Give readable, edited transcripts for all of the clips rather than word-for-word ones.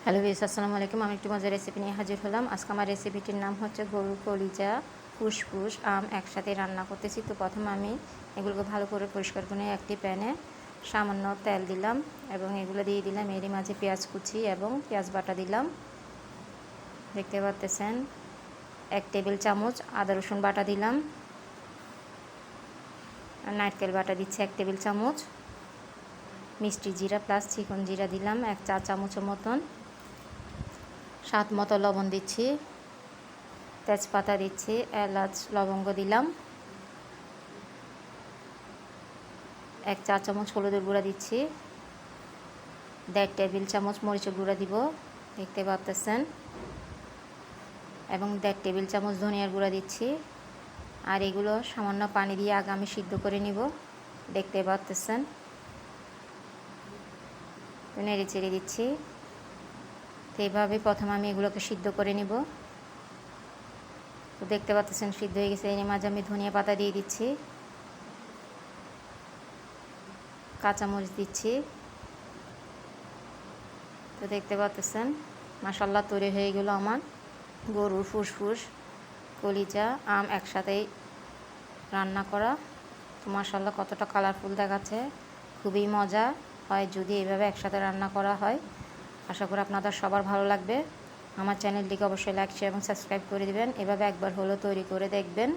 Hello viewers, আসসালামু আলাইকুম। আমি একটু মজার রেসিপি নিয়ে হাজির হলাম। আজকে আমার রেসিপিটির নাম হচ্ছে গরুর কলিজা, ফুসফুস, আম একসাথে রান্না করতেছি। তো প্রথমে আমি এগুলোকে ভালো করে পরিষ্কার করে একটি প্যানে সামান্য তেল দিলাম এবং এগুলো দিয়ে দিলাম এরই মাঝে পেঁয়াজ কুচি এবং পেঁয়াজ বাটা দিলাম। দেখতে পাচ্ছেন 1 টেবিল চামচ আদা রসুন বাটা দিলাম, আর নারকেল বাটা দিচ্ছি 1 টেবিল চামচ, মিষ্টি জিরা প্লাস চিকন জিরা দিলাম 1 চা চামচের মতন, স্বাদ মতো লবণ দিচ্ছি, তেজপাতা দিচ্ছি, এলাচ লবঙ্গ দিলাম, 1 চা চামচ হলুদের গুঁড়া দিচ্ছি, 1.5 টেবিল চামচ মরিচের গুঁড়া দিব দেখতে পাচ্ছেন, এবং 1.5 টেবিল চামচ ধনিয়ার গুঁড়া দিচ্ছি। আর এগুলো সামান্য পানি দিয়ে আগে আমি সিদ্ধ করে নিব দেখতে পাচ্ছেন। নেড়ে চেড়ে দিচ্ছি। তো এইভাবে প্রথমে আমি এগুলোকে সিদ্ধ করে নিব। তো দেখতে পাচ্ছেন সিদ্ধ হয়ে গেছে। এর মাঝে আমি ধনিয়া পাতা দিয়ে দিচ্ছি, কাঁচামরিচ দিচ্ছি। তো দেখতে পাচ্ছেন মাশাআল্লাহ তৈরি হয়ে গেল আমার গরুর ফুসফুস, কলিজা, আম একসাথেই রান্না করা। তো মাশাআল্লাহ কতটা কালারফুল দেখাচ্ছে, খুবই মজা হয় যদি এইভাবে একসাথে রান্না করা হয়। আশা করি আপনাদের সবার ভালো লাগবে। আমার চ্যানেলটিকে অবশ্যই লাইক, শেয়ার এবং সাবস্ক্রাইব করে দিবেন। এভাবে একবার হলেও তৈরি করে দেখবেন।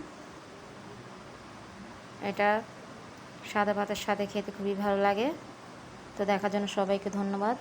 এটা সাদা ভাতের সাথে খেতে খুবই ভালো লাগে। তো দেখার জন্য সবাইকে ধন্যবাদ।